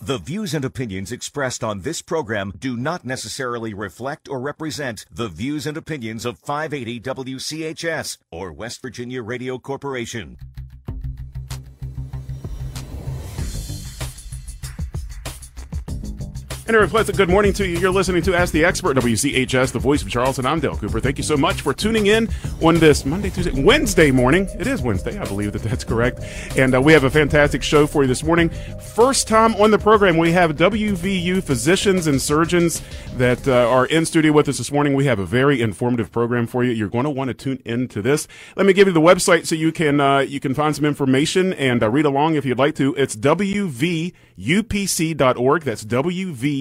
The views and opinions expressed on this program do not necessarily reflect or represent the views and opinions of 580 WCHS or West Virginia Radio Corporation. And a pleasant good morning to you. You're listening to Ask the Expert, WCHS, the voice of Charleston. I'm Dale Cooper. Thank you so much for tuning in on this Wednesday morning. It is Wednesday. I believe that's correct. And we have a fantastic show for you this morning. First time on the program, we have WVU physicians and surgeons that are in studio with us this morning. We have a very informative program for you. You're going to want to tune into this. Let me give you the website so you can find some information and read along if you'd like to. It's WVUPC.org. That's WVUPC.org.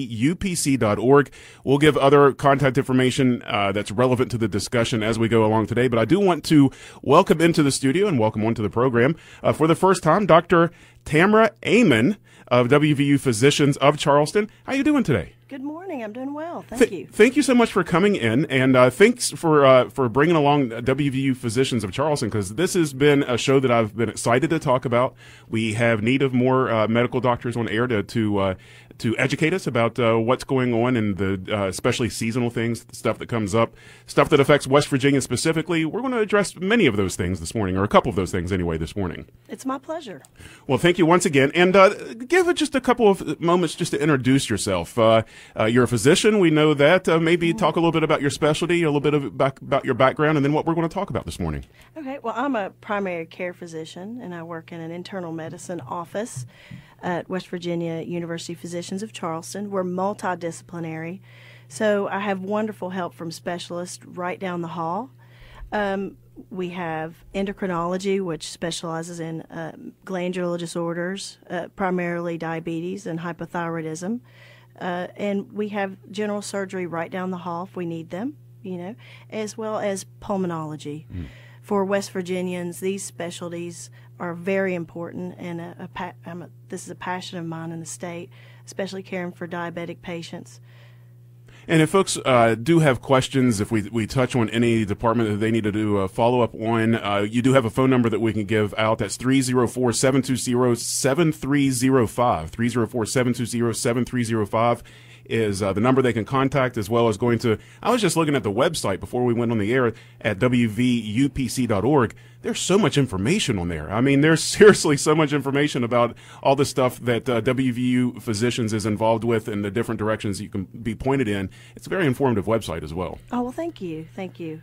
We'll give other contact information that's relevant to the discussion as we go along today. But I do want to welcome into the studio and welcome onto the program for the first time, Dr. Tamra Aman of WVU Physicians of Charleston. How are you doing today? Good morning. I'm doing well. Thank you. Thank you so much for coming in, and thanks for bringing along WVU Physicians of Charleston, because this has been a show that I've been excited to talk about. We have need of more medical doctors on air to educate us about what's going on and the especially seasonal things, stuff that comes up, stuff that affects West Virginia specifically. We're going to address many of those things this morning, or a couple of those things anyway this morning. It's my pleasure. Well, thank you once again, and give it just a couple of moments just to introduce yourself. You're a physician, we know that. Maybe talk a little bit about your specialty, a little bit about your background, and then what we're going to talk about this morning. Okay, well, I'm a primary care physician, and I work in an internal medicine office at West Virginia University Physicians of Charleston. We're multidisciplinary, so I have wonderful help from specialists right down the hall. We have endocrinology, which specializes in glandular disorders, primarily diabetes and hypothyroidism. And we have general surgery right down the hall if we need them, as well as pulmonology. For West Virginians, these specialties are very important, and this is a passion of mine in the state, especially caring for diabetic patients. And if folks do have questions, if we touch on any department that they need to do a follow-up on, you do have a phone number that we can give out. That's 304-720-7305. 304-720-7305 is the number they can contact, as well as going to, I was just looking at the website before we went on the air at WVUPC.org. There's so much information on there. I mean, there's seriously so much information about all the stuff that WVU Physicians is involved with and the different directions you can be pointed in. It's a very informative website as well. Oh, well, thank you. Thank you.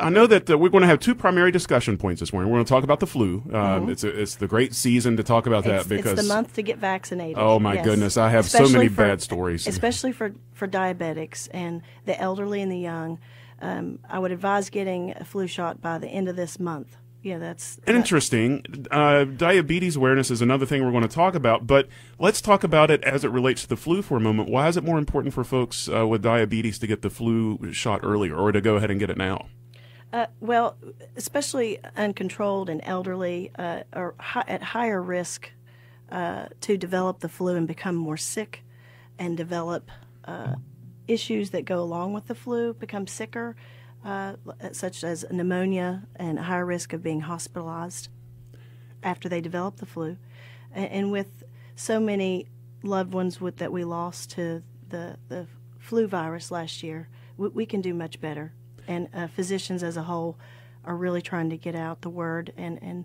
I know that we're going to have two primary discussion points this morning. We're going to talk about the flu. It's the great season to talk about that because it's the month to get vaccinated. Oh my goodness, I have so many bad stories. Especially for diabetics and the elderly and the young. I would advise getting a flu shot by the end of this month. Yeah, that's interesting. Diabetes awareness is another thing we're going to talk about, but let's talk about it as it relates to the flu for a moment. Why is it more important for folks with diabetes to get the flu shot earlier or to go ahead and get it now? Well, especially uncontrolled and elderly are at higher risk to develop the flu and become more sick and develop issues that go along with the flu, become sicker, such as pneumonia and a higher risk of being hospitalized after they develop the flu. And with so many loved ones that we lost to the flu virus last year, we can do much better. And physicians as a whole are really trying to get out the word and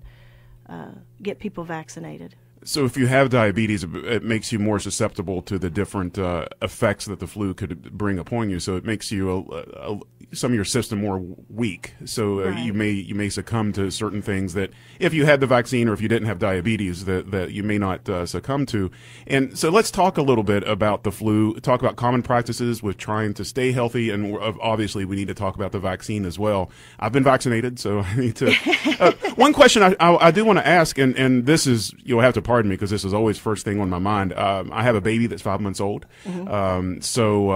get people vaccinated. So if you have diabetes, it makes you more susceptible to the different effects that the flu could bring upon you. So it makes you some of your system more weak. So Right. you may succumb to certain things that if you had the vaccine or if you didn't have diabetes that you may not succumb to. And so let's talk a little bit about the flu, talk about common practices with trying to stay healthy. And obviously we need to talk about the vaccine as well. I've been vaccinated, so I need to. One question I do want to ask, and this is, you'll have to pardon me because this is always first thing on my mind. I have a baby that's 5 months old. So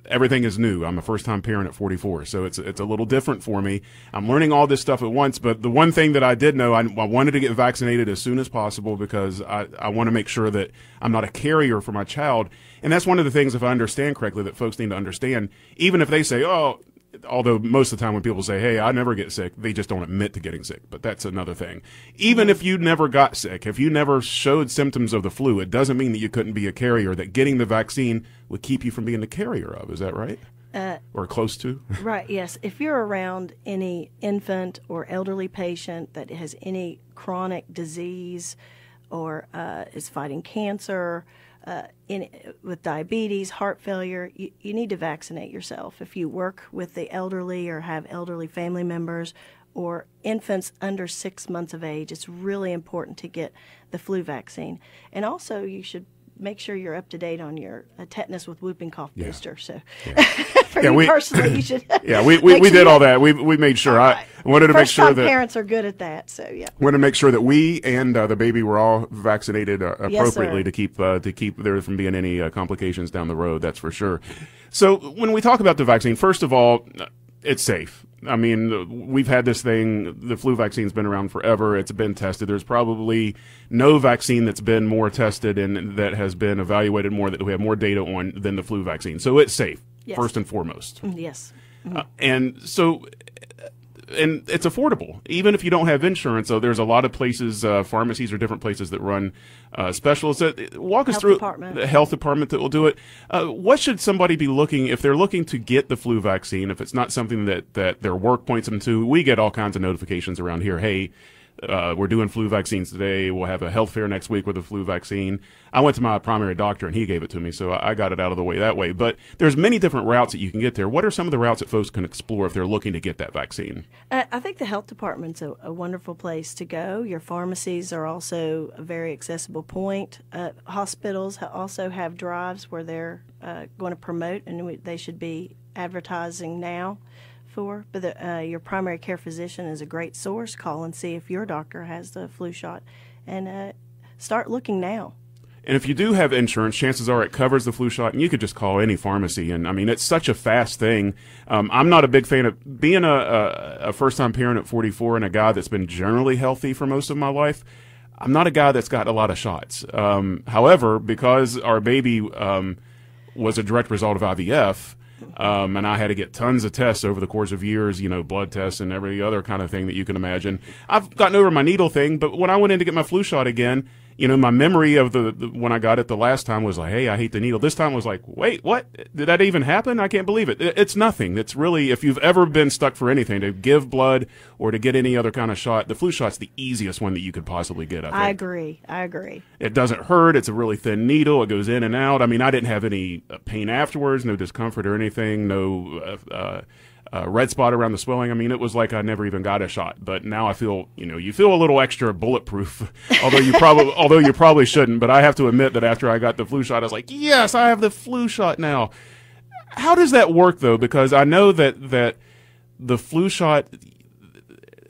everything is new. I'm a first time parent at 44. So it's a little different for me. I'm learning all this stuff at once, but the one thing that I did know, I wanted to get vaccinated as soon as possible because I want to make sure that I'm not a carrier for my child. And that's one of the things, if I understand correctly, that folks need to understand. Even if they say, oh, although most of the time when people say, hey, I never get sick, they just don't admit to getting sick. But that's another thing. Even if you never got sick, if you never showed symptoms of the flu, it doesn't mean that you couldn't be a carrier, that getting the vaccine would keep you from being the carrier of. Is that right? Or close to? Right, yes. If you're around any infant or elderly patient that has any chronic disease or is fighting cancer, with diabetes, heart failure, you need to vaccinate yourself. If you work with the elderly or have elderly family members or infants under 6 months of age, it's really important to get the flu vaccine. And also, you should make sure you're up to date on your tetanus with whooping cough booster. So, for you personally, you should. Yeah, we did all that. We made sure. Right. I wanted to make sure that parents are good at that. So yeah, wanted to make sure that we and the baby were all vaccinated appropriately, yes, to keep there from being any complications down the road. That's for sure. So when we talk about the vaccine, first of all, it's safe. I mean, we've had this thing, the flu vaccine's been around forever. It's been tested. There's probably no vaccine that's been more tested and that has been evaluated more, that we have more data on than the flu vaccine. So it's safe, yes, first and foremost. Yes. And it's affordable. Even if you don't have insurance, though, there's a lot of places, pharmacies or different places that run specialists. Walk us through the health department that will do it. What should somebody be looking, if they're looking to get the flu vaccine, if it's not something that their work points them to? We get all kinds of notifications around here. Hey, we're doing flu vaccines today. We'll have a health fair next week with a flu vaccine. I went to my primary doctor and he gave it to me, so I got it out of the way that way. But there's many different routes that you can get there. What are some of the routes that folks can explore if they're looking to get that vaccine? I think the health department's a wonderful place to go. Your pharmacies are also a very accessible point. Hospitals also have drives where they're going to promote, and they should be advertising now. But your primary care physician is a great source. Call and see if your doctor has the flu shot, and start looking now. And if you do have insurance, chances are it covers the flu shot, and you could just call any pharmacy. And I mean, it's such a fast thing. I'm not a big fan of being a first-time parent at 44 and a guy that's been generally healthy for most of my life. I'm not a guy that's got a lot of shots. However, because our baby was a direct result of IVF, and I had to get tons of tests over the course of years, blood tests and every other kind of thing that you can imagine. I've gotten over my needle thing, but when I went in to get my flu shot again, my memory of the when I got it the last time was like, hey, I hate the needle. This time was like, wait, what? Did that even happen? I can't believe it. It's nothing. It's really, if you've ever been stuck for anything, to give blood or to get any other kind of shot, the flu shot's the easiest one that you could possibly get, I think. I agree. It doesn't hurt. It's a really thin needle. It goes in and out. I mean, I didn't have any pain afterwards, no discomfort or anything, no red spot around the swelling. I mean, it was like I never even got a shot. But now I feel, you feel a little extra bulletproof, although you probably shouldn't. But I have to admit that after I got the flu shot, I was like, yes, I have the flu shot now. How does that work, though? Because I know that the flu shot,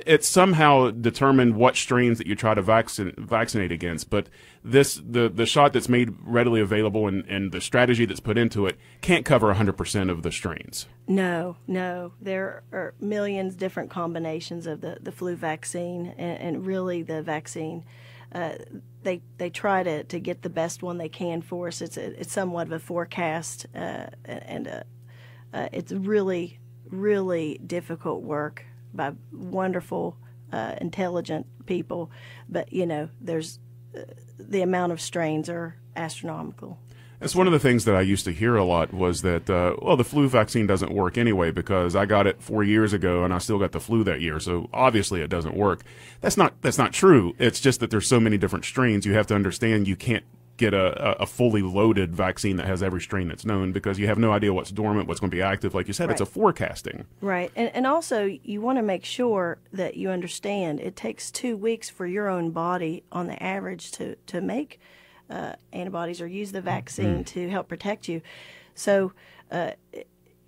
it's somehow determined what strains that you try to vaccinate against, but the shot that's made readily available and the strategy that's put into it can't cover 100% of the strains. No. There are millions different combinations of the flu vaccine, and really the vaccine, they try to get the best one they can for us. It's somewhat of a forecast, and it's really, really difficult work by wonderful, intelligent people, but there's the amount of strains are astronomical. That's one of the things that I used to hear a lot was that, the flu vaccine doesn't work anyway because I got it 4 years ago and I still got the flu that year, so obviously it doesn't work. That's not true. It's just that there's so many different strains. You have to understand you can't get a fully loaded vaccine that has every strain that's known because you have no idea what's dormant, what's going to be active. Like you said, Right. It's a forecasting. Right. And also you want to make sure that you understand it takes 2 weeks for your own body on the average to make antibodies or use the vaccine to help protect you. So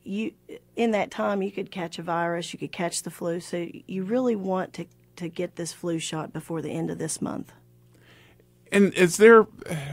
you in that time you could catch a virus, you could catch the flu. So you really want to get this flu shot before the end of this month. And is there,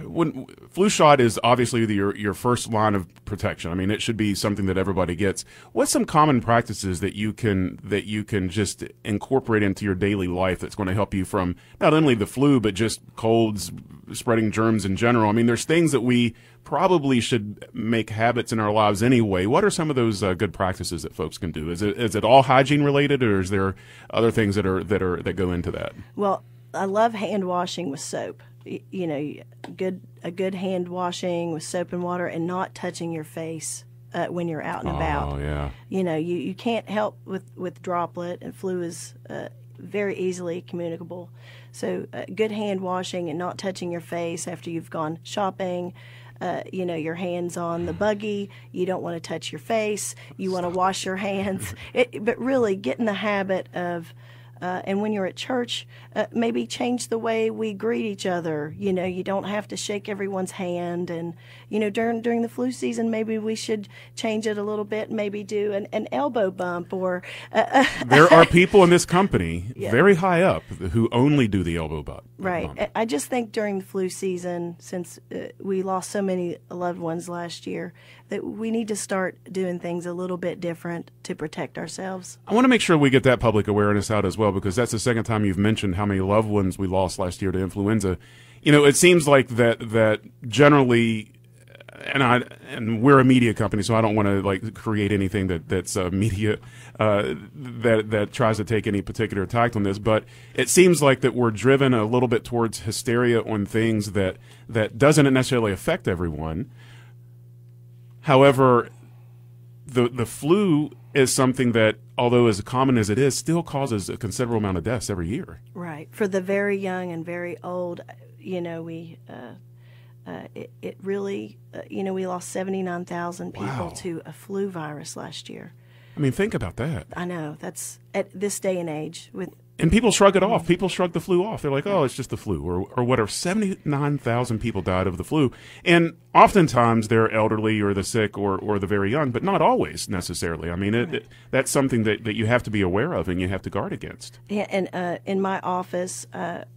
when flu shot is obviously your first line of protection. I mean, it should be something that everybody gets. What's some common practices that you can just incorporate into your daily life that's going to help you from not only the flu but just colds, spreading germs in general? I mean, there's things that we probably should make habits in our lives anyway. What are some of those good practices that folks can do? Is it all hygiene related, or is there other things that go into that? Well, I love hand washing with soap. You know, a good hand washing with soap and water, and not touching your face when you're out and about. Oh, yeah. You know, you can't help with droplet, and flu is very easily communicable. So good hand washing and not touching your face after you've gone shopping. You know, your hands on the buggy. You don't want to touch your face. You want to wash your hands. But really get in the habit of, and when you're at church, maybe change the way we greet each other. You know, you don't have to shake everyone's hand. And, you know, during the flu season, maybe we should change it a little bit, maybe do an elbow bump or... There are people in this company very high up who only do the elbow bump. Right. I just think during the flu season, since we lost so many loved ones last year, that we need to start doing things a little bit different to protect ourselves. I want to make sure we get that public awareness out as well, because that's the second time you've mentioned how many loved ones we lost last year to influenza. You know, it seems like that generally, and we're a media company, so I don't want to like create anything that's media that tries to take any particular tact on this, but it seems like that we're driven a little bit towards hysteria on things that doesn't necessarily affect everyone. However, the flu is something that, although as common as it is, still causes a considerable amount of deaths every year. Right. For the very young and very old, you know, it really, you know, we lost 79,000 people to a flu virus last year. I mean, think about that. I know. That's at this day and age with. And people shrug it off. People shrug the flu off. They're like, oh, it's just the flu, or whatever. 79,000 people died of the flu. And oftentimes they're elderly or the sick or the very young, but not always necessarily. I mean, that's something that you have to be aware of and you have to guard against. Yeah, and in my office,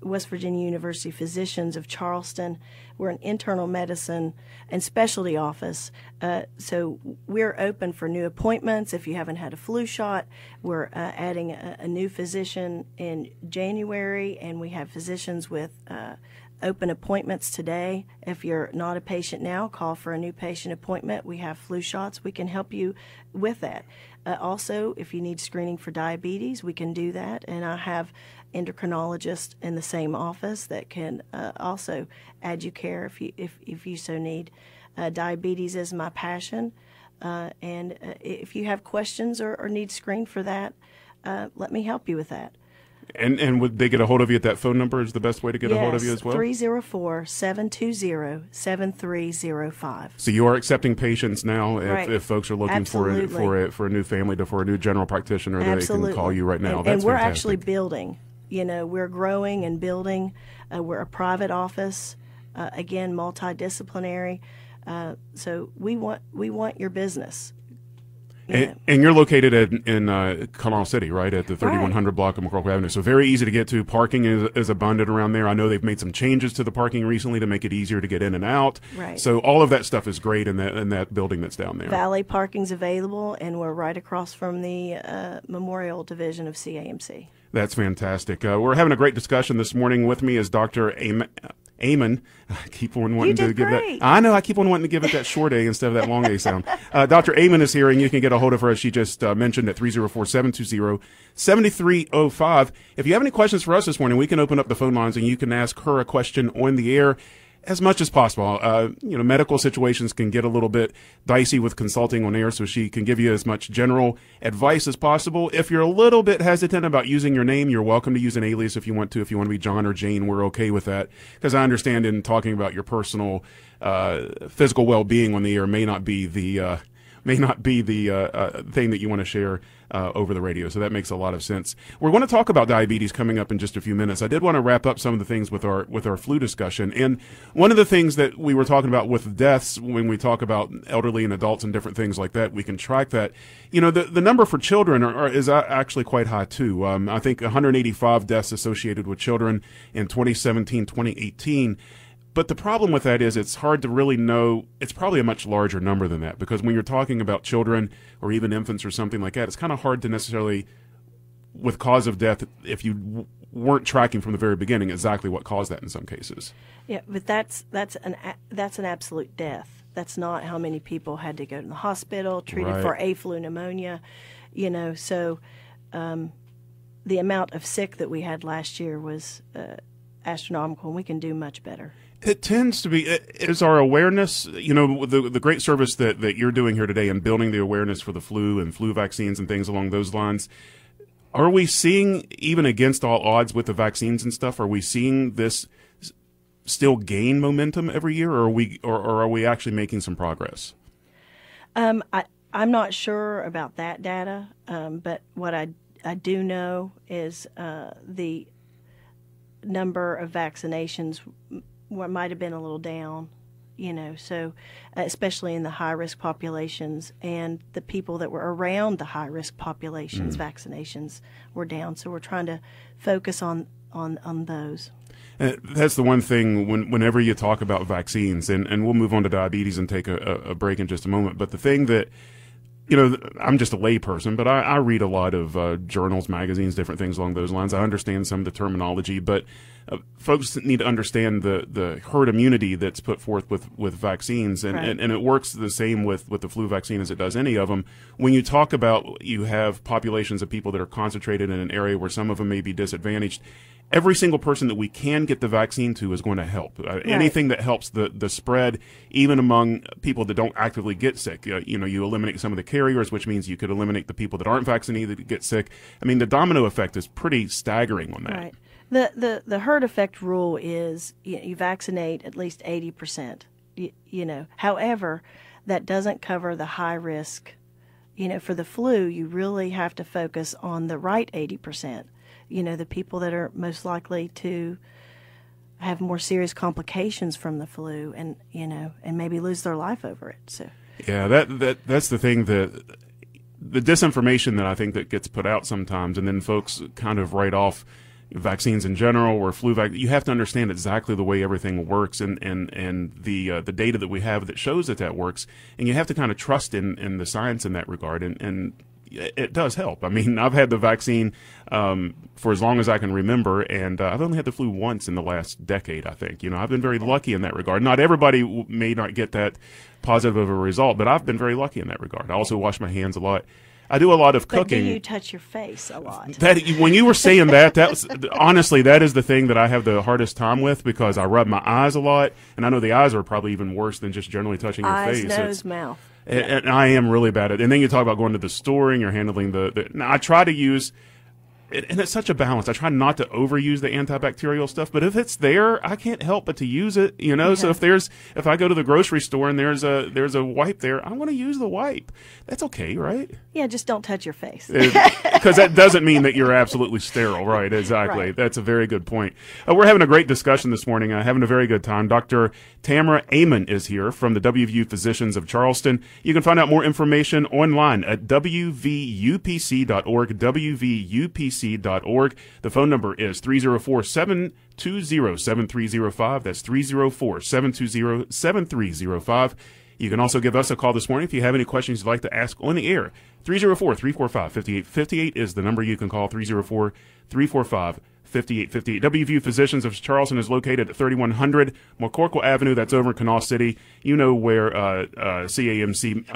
West Virginia University Physicians of Charleston, we're an internal medicine and specialty office. So we're open for new appointments. If you haven't had a flu shot, we're adding a new physician in January, and we have physicians with open appointments today. If you're not a patient now, call for a new patient appointment. We have flu shots. We can help you with that. Also, if you need screening for diabetes, we can do that. And I have endocrinologists in the same office that can also add you care if you so need. Diabetes is my passion. And if you have questions or need screened for that, let me help you with that. And would they get a hold of you at that phone number? Is the best way to get a hold of you as well? 304-720-7305. So you are accepting patients now Right. if folks are looking for a new family, for a new general practitioner, Absolutely. they can call you right now. And we're fantastic. actually building. You know, we're growing and building. We're a private office, again, multidisciplinary. So we want your business. And you're located in Canal City, right, at the 3100 block of McCorkle Avenue. So very easy to get to. Parking is abundant around there. I know they've made some changes to the parking recently to make it easier to get in and out. Right. So all of that stuff is great in that building that's down there. Valet parking's available, and we're right across from the Memorial Division of CAMC. That's fantastic. We're having a great discussion this morning. With me is Dr. Aman. I keep on wanting to give great. that. I know. I keep on wanting to give it that short A instead of that long A sound. Dr. Aman is here, and you can get a hold of her, as she just mentioned, at 304-720-7305. If you have any questions for us this morning, we can open up the phone lines, and you can ask her a question on the air as much as possible. Medical situations can get a little bit dicey with consulting on air, so she can give you as much general advice as possible. If you're a little bit hesitant about using your name, you're welcome to use an alias if you want to. If you want to be John or Jane, we're okay with that, because I understand in talking about your personal physical well-being on the air may not be the thing that you want to share over the radio. So that makes a lot of sense. We're going to talk about diabetes coming up in just a few minutes. I did want to wrap up some of the things with our flu discussion. And one of the things that we were talking about with deaths, when we talk about elderly and adults and different things like that, we can track that. You know, the number for children is actually quite high too. I think 185 deaths associated with children in 2017, 2018. But the problem with that is it's hard to really know. It's probably a much larger number than that, because when you're talking about children or even infants or something like that, it's kind of hard to necessarily, with cause of death, if you weren't tracking from the very beginning exactly what caused that in some cases. Yeah, but that's an absolute death. That's not how many people had to go to the hospital, treated for flu pneumonia, so the amount of sick that we had last year was astronomical, and we can do much better. It tends to be, is our awareness, the great service that you're doing here today in building the awareness for the flu and flu vaccines and things along those lines. Are we seeing, even against all odds with the vaccines and stuff, are we seeing this still gain momentum every year, or are we actually making some progress? I'm not sure about that data, but what I do know is the number of vaccinations might have been a little down, so especially in the high-risk populations, and the people that were around the high-risk populations, vaccinations were down. So we're trying to focus on those. That's the one thing whenever you talk about vaccines, and we'll move on to diabetes and take a break in just a moment, but the thing that, I'm just a lay person, but I read a lot of journals, magazines, different things along those lines. I understand some of the terminology, but folks need to understand the herd immunity that's put forth with vaccines, and it works the same with the flu vaccine as it does any of them. When you talk about you have populations of people that are concentrated in an area where some of them may be disadvantaged, every single person that we can get the vaccine to is going to help. Anything that helps the spread, even among people that don't actively get sick. You eliminate some of the carriers, which means you could eliminate the people that aren't vaccinated that get sick. I mean, the domino effect is pretty staggering on that. Right. The herd effect rule is you vaccinate at least 80%. However, that doesn't cover the high risk. For the flu, you really have to focus on the right 80%. The people that are most likely to have more serious complications from the flu, and maybe lose their life over it. So yeah, that's the thing, that the disinformation that I think that gets put out sometimes, and then folks kind of write off vaccines in general or flu vaccine. You have to understand exactly the way everything works, and the data that we have that shows that works, and you have to kind of trust in the science in that regard, and it does help. I mean, I've had the vaccine for as long as I can remember, and I've only had the flu once in the last decade, I think. I've been very lucky in that regard. Not everybody may not get that positive of a result, but I've been very lucky in that regard. I also wash my hands a lot. I do a lot of cooking. But do you touch your face a lot? When you were saying that was honestly, that is the thing that I have the hardest time with, because I rub my eyes a lot, and I know the eyes are probably even worse than just generally touching your face. Eyes, nose, mouth. And I am really bad at it. And then you talk about going to the store and you're handling now I try to use, and it's such a balance. I try not to overuse the antibacterial stuff, but if it's there, I can't help but to use it, Yeah. So if I go to the grocery store and there's a wipe there, I want to use the wipe. That's okay, right? Yeah, just don't touch your face. Because that doesn't mean that you're absolutely sterile, right? Exactly. Right. That's a very good point. We're having a great discussion this morning, having a very good time. Dr. Tamra Aman is here from the WVU Physicians of Charleston. You can find out more information online at WVUPC.org, WVUPC.org. The phone number is 304-720-7305. That's 304-720-7305. You can also give us a call this morning if you have any questions you'd like to ask on the air. 304-345-5858 is the number you can call, 304-345-5858. WVU Physicians of Charleston is located at 3100 McCorkle Avenue. That's over in Kanawha City. You know where CAMC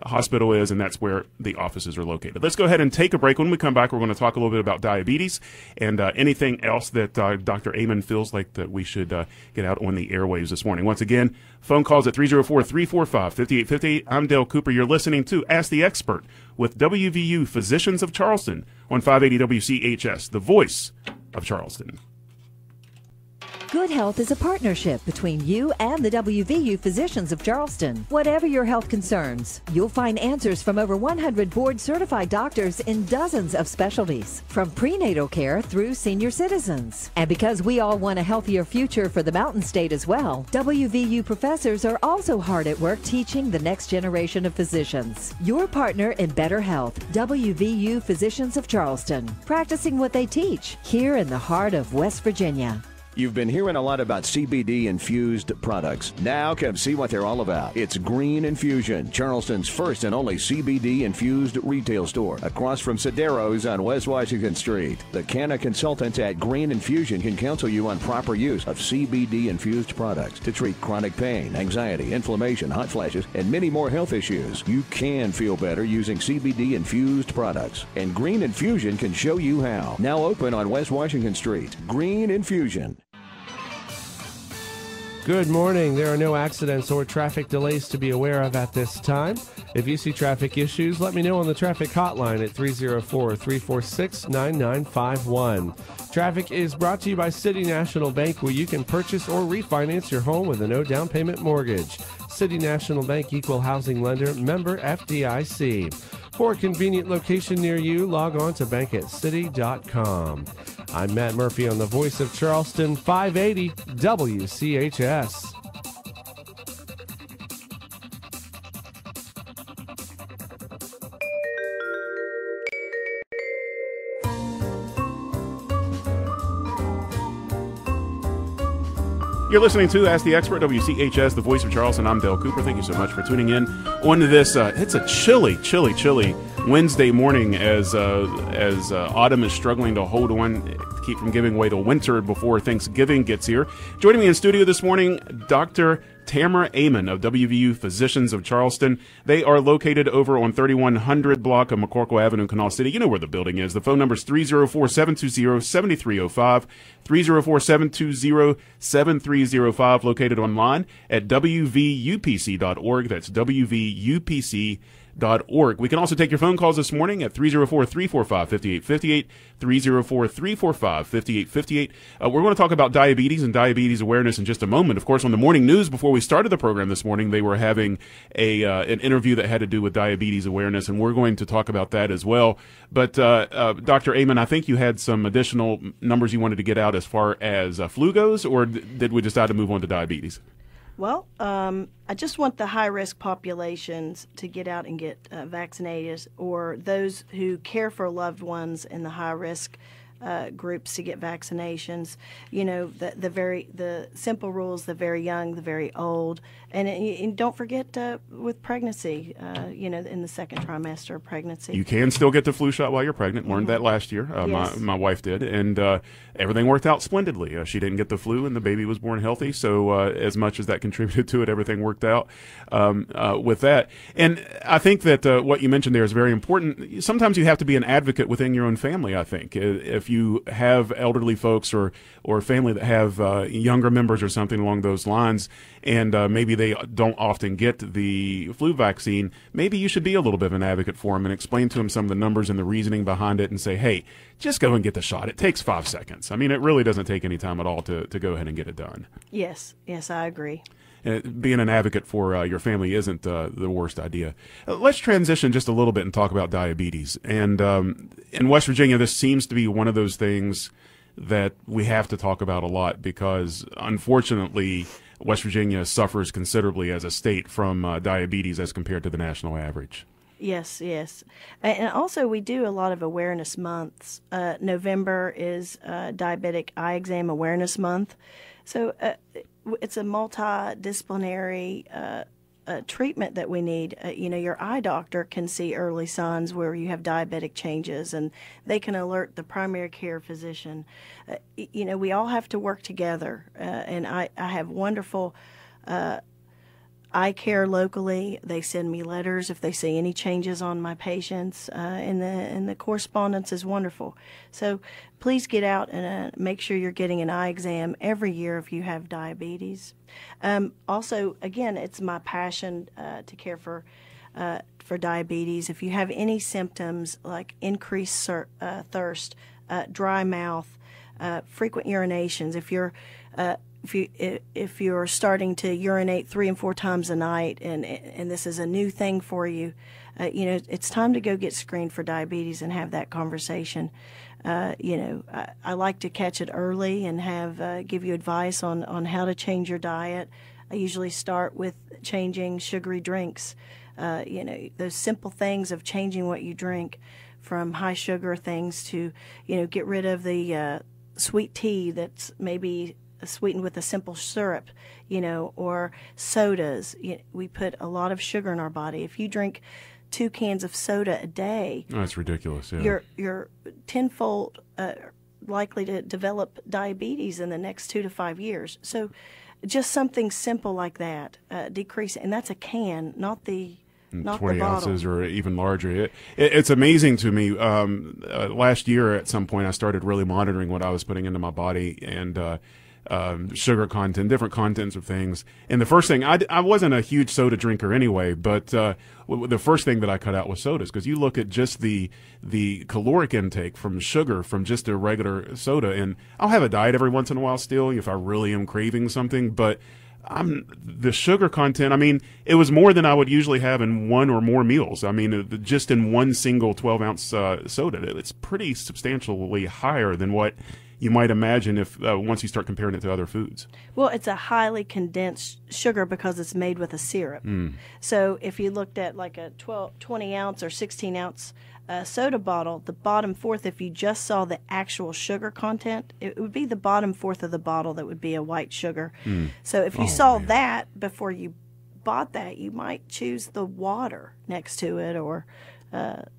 Hospital is, and that's where the offices are located. Let's go ahead and take a break. When we come back, we're going to talk a little bit about diabetes and anything else that Dr. Aman feels like that we should get out on the airwaves this morning. Once again, phone calls at 304-345-5858. I'm Dale Cooper. You're listening to Ask the Expert with WVU Physicians of Charleston on 580 WCHS, the voice of Charleston. Good Health is a partnership between you and the WVU Physicians of Charleston. Whatever your health concerns, you'll find answers from over 100 board-certified doctors in dozens of specialties, from prenatal care through senior citizens. And because we all want a healthier future for the Mountain State as well, WVU professors are also hard at work teaching the next generation of physicians. Your partner in better health, WVU Physicians of Charleston, practicing what they teach here in the heart of West Virginia. You've been hearing a lot about CBD-infused products. Now come see what they're all about. It's Green Infusion, Charleston's first and only CBD-infused retail store, across from Sedero's on West Washington Street. The Canna consultants at Green Infusion can counsel you on proper use of CBD-infused products to treat chronic pain, anxiety, inflammation, hot flashes, and many more health issues. You can feel better using CBD-infused products, and Green Infusion can show you how. Now open on West Washington Street. Green Infusion. Good morning. There are no accidents or traffic delays to be aware of at this time. If you see traffic issues, let me know on the traffic hotline at 304-346-9951. Traffic is brought to you by City National Bank, where you can purchase or refinance your home with a no down payment mortgage. City National Bank, equal housing lender, member FDIC. For a convenient location near you, log on to bankatcity.com. I'm Matt Murphy on the Voice of Charleston, 580 WCHS. You're listening to Ask the Expert, WCHS, the Voice of Charleston. I'm Dale Cooper. Thank you so much for tuning in on to this. It's a chilly Wednesday morning as autumn is struggling to hold on, to keep from giving way to winter before Thanksgiving gets here. Joining me in studio this morning, Dr. Tamra Aman of WVU Physicians of Charleston. They are located over on 3100 block of McCorkle Avenue, Canal City. You know where the building is. The phone number is 304-720-7305, 304-720-7305, located online at WVUPC.org. That's WVUPC.org. We can also take your phone calls this morning at 304-345-5858, 304-345-5858. We're going to talk about diabetes and diabetes awareness in just a moment. Of course, on the morning news before we started the program this morning, they were having an interview that had to do with diabetes awareness, and we're going to talk about that as well. But Dr. Aman, I think you had some additional numbers you wanted to get out as far as flu goes, or did we decide to move on to diabetes? Well, I just want the high-risk populations to get out and get vaccinated, or those who care for loved ones in the high-risk groups to get vaccinations. You know, the simple rules: the very young, the very old, and don't forget with pregnancy. You know, in the second trimester of pregnancy, you can still get the flu shot while you're pregnant. Learned that last year. Yes. My wife did, and everything worked out splendidly. She didn't get the flu, and the baby was born healthy. So as much as that contributed to it, everything worked out with that. And I think that what you mentioned there is very important. Sometimes you have to be an advocate within your own family. I think if you have elderly folks or family that have younger members or something along those lines, and maybe they don't often get the flu vaccine, maybe you should be a little bit of an advocate for them and explain to them some of the numbers and the reasoning behind it, and say, hey, just go and get the shot. It takes 5 seconds. I mean, it really doesn't take any time at all to go ahead and get it done. Yes, I agree. Being an advocate for your family isn't the worst idea. Let's transition just a little bit and talk about diabetes. And in West Virginia, this seems to be one of those things that we have to talk about a lot, because unfortunately, West Virginia suffers considerably as a state from diabetes as compared to the national average. Yes. And also we do a lot of awareness months. November is Diabetic Eye Exam Awareness Month. So it's a multidisciplinary treatment that we need. You know, your eye doctor can see early signs where you have diabetic changes, and they can alert the primary care physician. You know, we all have to work together, and I have wonderful eye care locally. They send me letters if they see any changes on my patients, and the correspondence is wonderful. So please get out and make sure you're getting an eye exam every year if you have diabetes. Also, again, it's my passion to care for diabetes. If you have any symptoms like increased thirst, dry mouth, frequent urinations, if you're starting to urinate 3 and 4 times a night, and this is a new thing for you, you know, it's time to go get screened for diabetes and have that conversation. You know, I like to catch it early and give you advice on how to change your diet. I usually start with changing sugary drinks. You know, those simple things of changing what you drink, from high sugar things to, you know, get rid of the sweet tea that's maybe sweetened with a simple syrup, or sodas. We put a lot of sugar in our body. If you drink 2 cans of soda a day, oh, that's ridiculous. Yeah. You're tenfold likely to develop diabetes in the next 2 to 5 years. So just something simple like that, decrease, and that's a can, not the 20 ounces or even larger. It's amazing to me. Last year at some point I started really monitoring what I was putting into my body and sugar content, different contents of things. And the first thing, I wasn't a huge soda drinker anyway, but the first thing that I cut out was sodas, because you look at just the caloric intake from sugar from just a regular soda, and I'll have a diet every once in a while still if I really am craving something, but the sugar content, I mean, it was more than I would usually have in one or more meals. I mean, just in one single 12-ounce soda, it's pretty substantially higher than what you might imagine if once you start comparing it to other foods. Well, it's a highly condensed sugar because it's made with a syrup. So if you looked at like a 20-ounce or 16-ounce soda bottle, the bottom fourth, if you just saw the actual sugar content, it would be the bottom fourth of the bottle that would be a white sugar. So if you saw that before you bought that, you might choose the water next to it. Or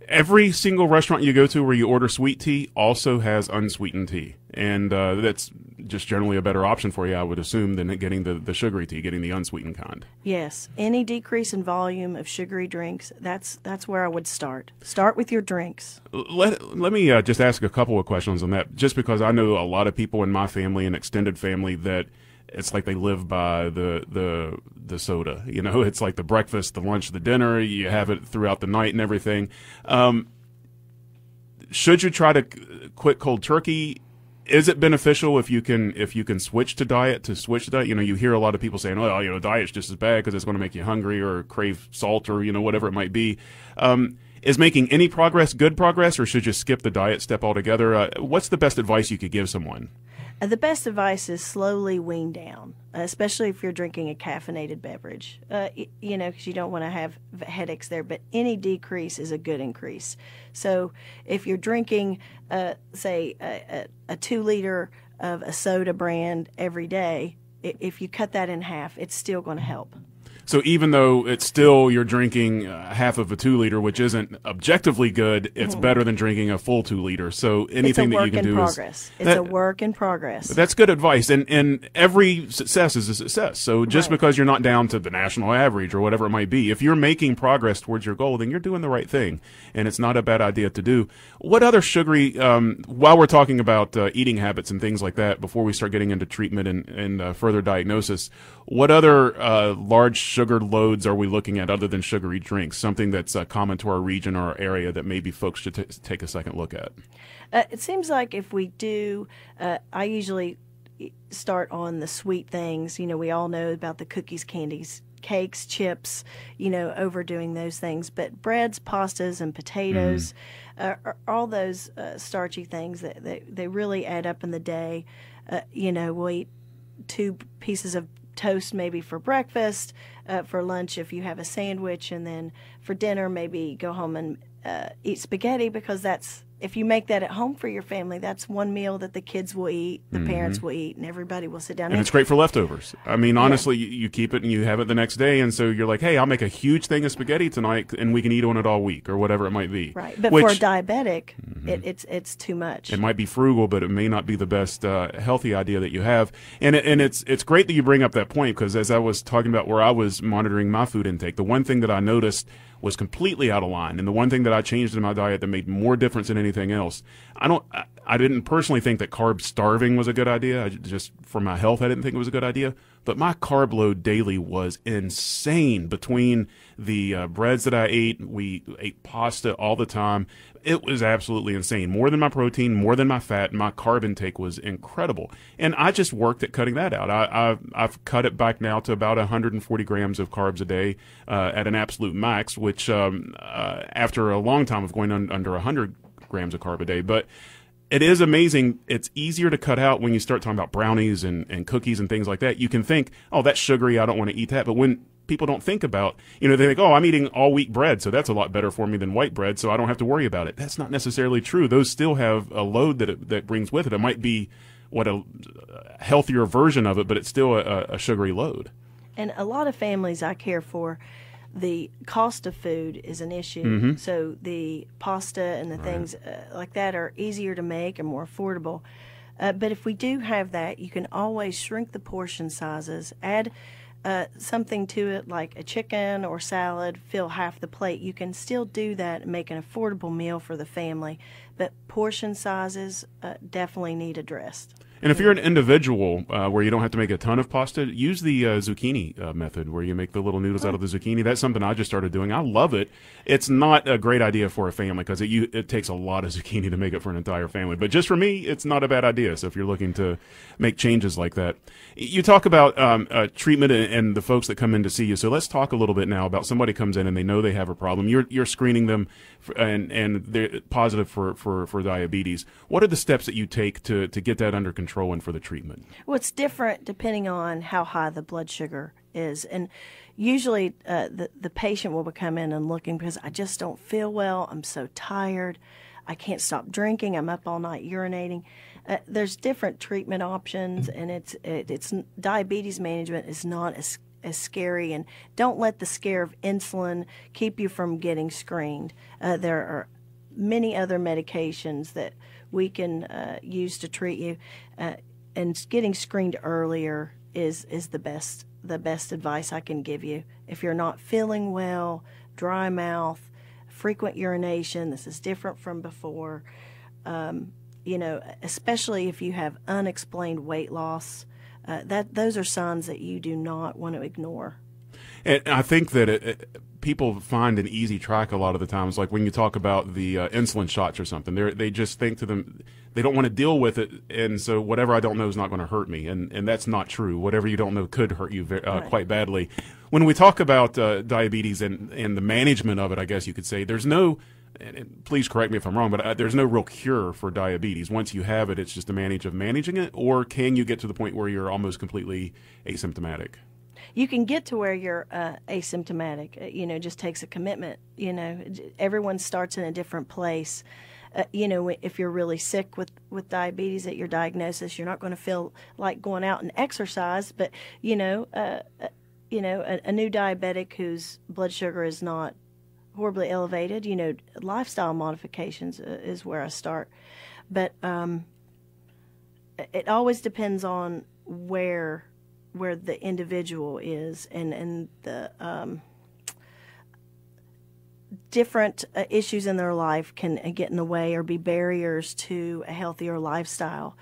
every single restaurant you go to where you order sweet tea also has unsweetened tea, and that's just generally a better option for you, I would assume, than getting the sugary tea, getting the unsweetened kind. Yes, any decrease in volume of sugary drinks, that's where I would start. Start with your drinks. Let me just ask a couple of questions on that, just because I know a lot of people in my family and extended family that it's like they live by the soda. It's like the breakfast, the lunch, the dinner. You have it throughout the night and everything. Should you try to quit cold turkey? Is it beneficial if you can switch to diet? You hear a lot of people saying, "Oh, diet's just as bad because it's going to make you hungry or crave salt or whatever it might be." Is making any progress good progress, or should you skip the diet step altogether? What's the best advice you could give someone? The best is slowly wean down, especially if you're drinking a caffeinated beverage, because you don't want to have headaches there. But any decrease is a good increase. So if you're drinking, say, a 2-liter of a soda brand every day, if you cut that in half, it's still going to help. So even though it's still you're drinking half of a 2-liter, which isn't objectively good, it's better than drinking a full 2-liter. So anything that you can do is it's a work in progress. That's good advice, and every success is a success. So just because you're not down to the national average or whatever it might be, if you're making progress towards your goal, then you're doing the right thing, and it's not a bad idea to do. What other sugary? While we're talking about eating habits and things like that, before we start getting into treatment and further diagnosis, what other large sugar loads are we looking at other than sugary drinks? Something that's common to our region or our area that maybe folks should take a second look at. It seems like if we do, I usually start on the sweet things. We all know about the cookies, candies, cakes, chips, overdoing those things. But breads, pastas, and potatoes, are all those starchy things that they really add up in the day. We'll eat 2 pieces of toast maybe for breakfast, for lunch if you have a sandwich, and then for dinner maybe go home and eat spaghetti, because if you make that at home for your family, that's one meal that the kids will eat, the parents will eat, and everybody will sit down. And it's great for leftovers. I mean, honestly, you keep it and you have it the next day, and so you're like, hey, I'll make a huge thing of spaghetti tonight, and we can eat on it all week, or whatever it might be. Right, but for a diabetic, it's too much. It might be frugal, but it may not be the best healthy idea that you have. And it's great that you bring up that point, because as I was talking about where I was monitoring my food intake, the one thing that I noticed was completely out of line, and the one thing that I changed in my diet that made more difference than anything else, I didn't personally think that carb starving was a good idea. Just for my health, I didn't think it was a good idea. But my carb load daily was insane. Between the breads that I ate, we ate pasta all the time. It was absolutely insane. More than my protein, more than my fat, and my carb intake was incredible. And I just worked at cutting that out. I've cut it back now to about 140 grams of carbs a day at an absolute max, which after a long time of going under 100 grams of carb a day. But it is amazing. It's easier to cut out when you start talking about brownies and cookies and things like that. You can think, oh, that's sugary, I don't want to eat that. But when people don't think about, they think, oh, I'm eating all wheat bread, so that's a lot better for me than white bread, so I don't have to worry about it. That's not necessarily true. Those still have a load that brings with it. It might be a healthier version of it, but it's still a sugary load. And a lot of families I care for, the cost of food is an issue. Mm-hmm. So the pasta and the things like that are easier to make and more affordable. But if we do have that, you can always shrink the portion sizes, add something to it like a chicken or salad, fill half the plate. You can still do that and make an affordable meal for the family. But portion sizes definitely need addressed. And if you're an individual where you don't have to make a ton of pasta, use the zucchini method where you make the little noodles out of the zucchini. That's something I just started doing. I love it. It's not a great idea for a family because it takes a lot of zucchini to make it for an entire family. But just for me, it's not a bad idea. So if you're looking to make changes like that. You talk about treatment and the folks that come in to see you. So let's talk a little bit now about somebody comes in and they know they have a problem. You're screening them and they're positive for diabetes. What are the steps that you take to get that under control and for the treatment? Well, it's different depending on how high the blood sugar is. And usually the patient will come in and looking because I just don't feel well. I'm so tired. I can't stop drinking. I'm up all night urinating. There's different treatment options, and it's diabetes management is not as scary, and don't let the scare of insulin keep you from getting screened. There are many other medications that we can use to treat you, and getting screened earlier is the best advice I can give you. If you're not feeling well, dry mouth, frequent urination, this is different from before. Especially if you have unexplained weight loss, those are signs that you do not want to ignore. And I think that people find an easy track a lot of the times, like when you talk about the insulin shots or something. They just think to them, they don't want to deal with it, and so whatever I don't know is not going to hurt me, and that's not true. Whatever you don't know could hurt you quite badly. When we talk about diabetes and the management of it, I guess you could say, there's no, and please correct me if I'm wrong, but there's no real cure for diabetes. Once you have it, it's just a matter of managing it, or can you get to the point where you're almost completely asymptomatic? You can get to where you're asymptomatic. It just takes a commitment. Everyone starts in a different place. If you're really sick with diabetes at your diagnosis, you're not going to feel like going out and exercise. But a new diabetic whose blood sugar is not horribly elevated, lifestyle modifications is where I start. But it always depends on where the individual is, and the different issues in their life can get in the way or be barriers to a healthier lifestyle.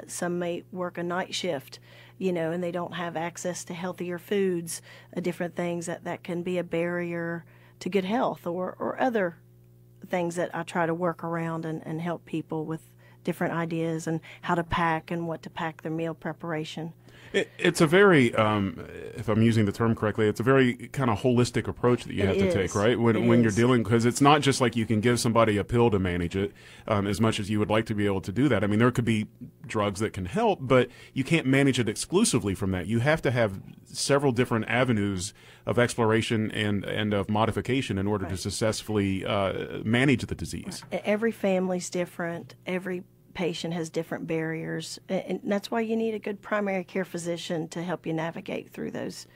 Some may work a night shift, and they don't have access to healthier foods, different things that can be a barrier to good health, or other things that I try to work around and help people with different ideas and how to pack and what to pack their meal preparation. It's a very, if I'm using the term correctly, it's a very kind of holistic approach that you have to take, right? When you're dealing, because it's not just like you can give somebody a pill to manage it, as much as you would like to be able to do that. I mean, there could be drugs that can help, but you can't manage it exclusively from that. You have to have several different avenues of exploration and of modification in order to successfully manage the disease. Every family's different. Every patient has different barriers, and that's why you need a good primary care physician to help you navigate through those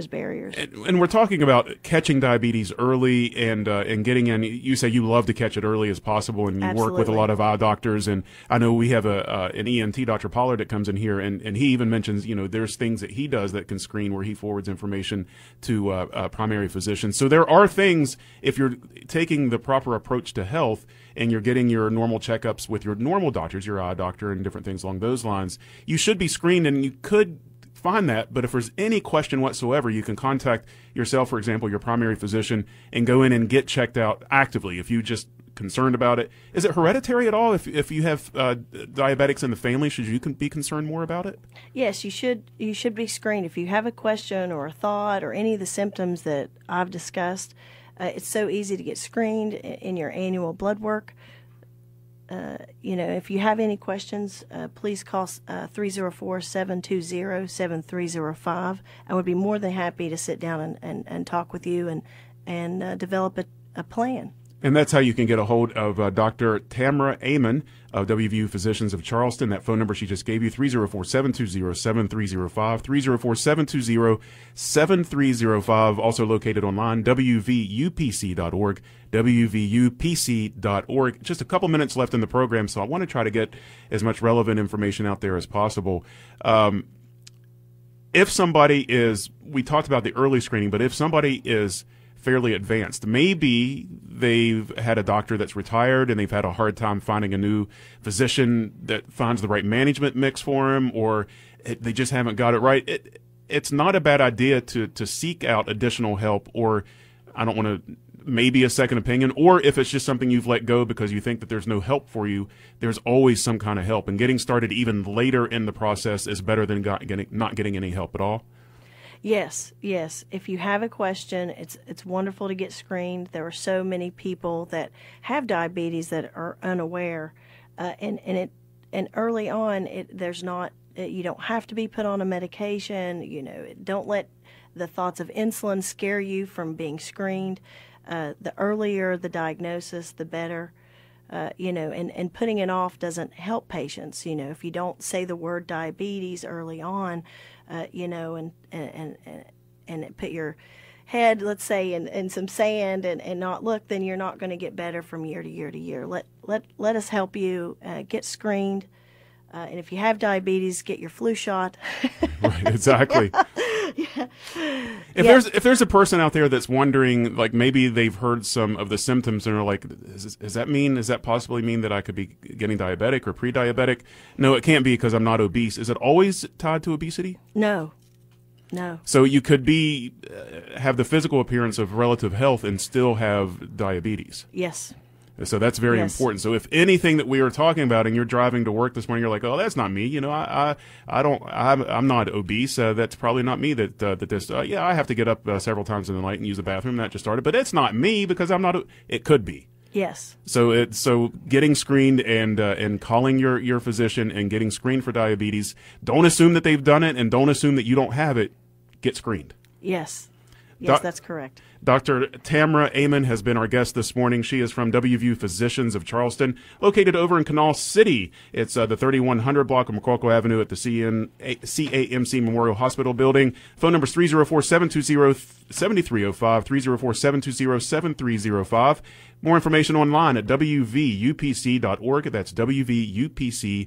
barriers. And we're talking about catching diabetes early and getting in. You say you love to catch it early as possible, and you work with a lot of eye doctors. And I know we have an ENT, Dr. Pollard, that comes in here, and he even mentions, there's things that he does that can screen where he forwards information to primary physicians. So there are things, if you're taking the proper approach to health and you're getting your normal checkups with your normal doctors, your eye doctor and different things along those lines, you should be screened, and you could find that. But if there's any question whatsoever, you can contact yourself, for example, your primary physician, and go in and get checked out actively if you just concerned about it. Is it hereditary at all? If you have diabetics in the family, should you be concerned more about it? Yes, you should be screened. If you have a question or a thought or any of the symptoms that I've discussed, it's so easy to get screened in your annual blood work. If you have any questions, please call 304-720-7305. I would be more than happy to sit down and talk with you and develop a plan. And that's how you can get a hold of Dr. Tamra Aman of WVU Physicians of Charleston. That phone number she just gave you, 304-720-7305, 304-720-7305, also located online, WVUPC.org, WVUPC.org. Just a couple minutes left in the program, so I want to try to get as much relevant information out there as possible. If somebody is, we talked about the early screening, but if somebody is fairly advanced, maybe they've had a doctor that's retired and they've had a hard time finding a new physician that finds the right management mix for them, or they just haven't got it right. It's not a bad idea to seek out additional help, or I don't want to, maybe a second opinion, or if it's just something you've let go because you think that there's no help for you, there's always some kind of help. And getting started even later in the process is better than not getting any help at all. Yes. If you have a question, it's wonderful to get screened. There are so many people that have diabetes that are unaware, and early on, there's not. You don't have to be put on a medication. Don't let the thoughts of insulin scare you from being screened. The earlier the diagnosis, the better. And putting it off doesn't help patients. If you don't say the word diabetes early on, and put your head, let's say, in some sand and not look, then you're not going to get better from year to year to year. Let us help you get screened. And if you have diabetes, get your flu shot. Right, exactly. Yeah. If there's a person out there that's wondering, like maybe they've heard some of the symptoms and are like, does that possibly mean that I could be getting diabetic or pre-diabetic? No, it can't be, because I'm not obese. Is it always tied to obesity? No. So you could be have the physical appearance of relative health and still have diabetes. Yes. So that's very important. So if anything that we were talking about, and you're driving to work this morning, you're like, "Oh, that's not me." I'm not obese. That's probably not me. I have to get up several times in the night and use the bathroom. That just started, but it's not me because I'm not. It could be. Yes. So getting screened and calling your physician and getting screened for diabetes. Don't assume that they've done it, and don't assume that you don't have it. Get screened. Yes. Yes, that's correct. Dr. Tamra Aman has been our guest this morning. She is from WVU Physicians of Charleston, located over in Canal City. It's the 3100 block of McCorkle Avenue at the CAMC Memorial Hospital building. Phone number is 304-720-7305, 304-720-7305. More information online at WVUPC.org. That's WVUPC.org.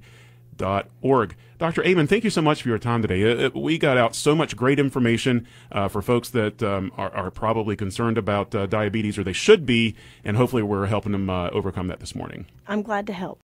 Dr. Aman, thank you so much for your time today. We got out so much great information for folks that are probably concerned about diabetes, or they should be, and hopefully we're helping them overcome that this morning. I'm glad to help.